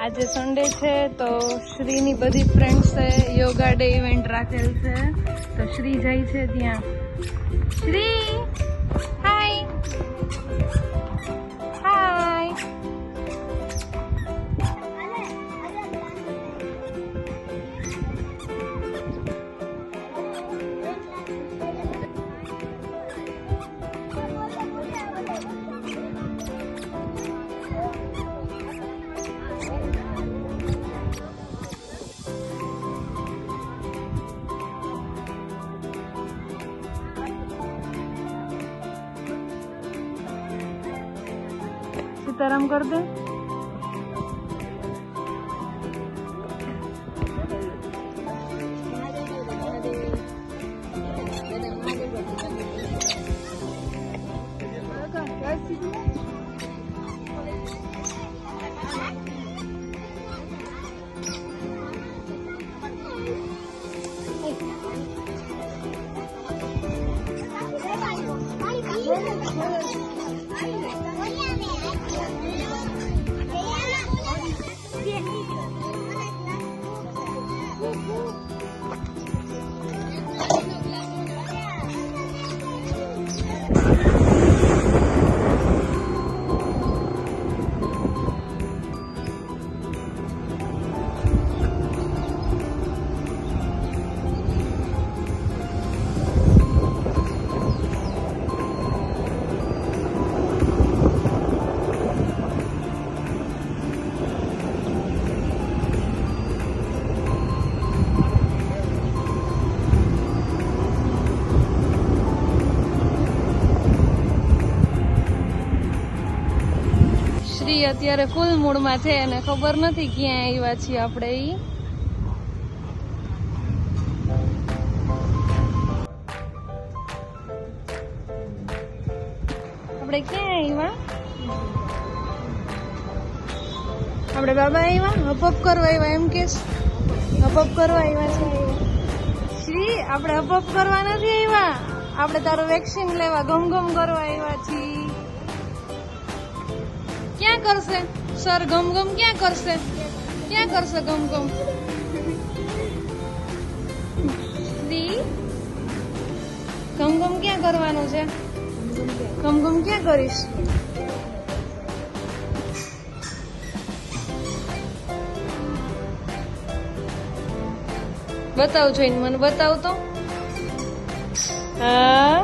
આજે સન્ડે છે તો શ્રીની બધી ફ્રેન્ડ્સે યોગા ડે ઇવેન્ટ રાખેલ છે તો શ્રી જાય છે ત્યાં. શ્રી હાય હાય. सीताराम कर दे. શ્રી અત્યારે ફૂલ મૂડમાં છે અને ખબર નથી ક્યાં આવ્યા છીએ આપણે. આપણે ક્યાં આવ્યા? આપણે બાબા આવ્યા હપઅપ કરવા આવ્યા એમ કે હપઅપ કરવા આવ્યા છે. શ્રી આપણે હપઅપ કરવા નથી આવ્યા, આપણે તારું વેક્સિન લેવા ગમગમ કરવા આવ્યા છીએ. ક્યાં કરશે સર ગમગમ? ક્યાં કરશે? ક્યાં કરશે ગમગમ? ગમગમ ક્યાં કરવાનું છે? ગમગમ ક્યાં કરીશ? બતાવ જોઈને મને બતાવ તો. હા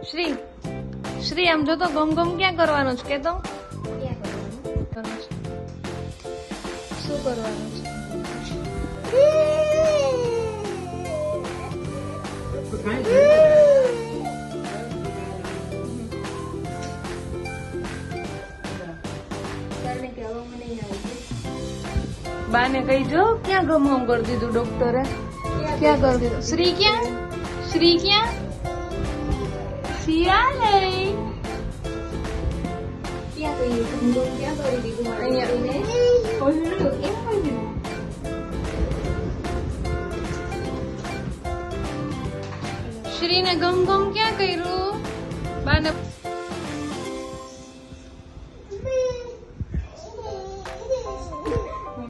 શ્રી શ્રી આમ જોતો ગમગમ ક્યાં કરવાનું છે કે તો શું કરવાનું છે? બાને કહી જો ક્યાં ગમગમ કરી દીધું ડોક્ટરે? ક્યાં કરી દીધું? શ્રી ક્યાં? શ્રી ક્યાં? શ્રીને ગમગમ ક્યાં કર્યું? બાને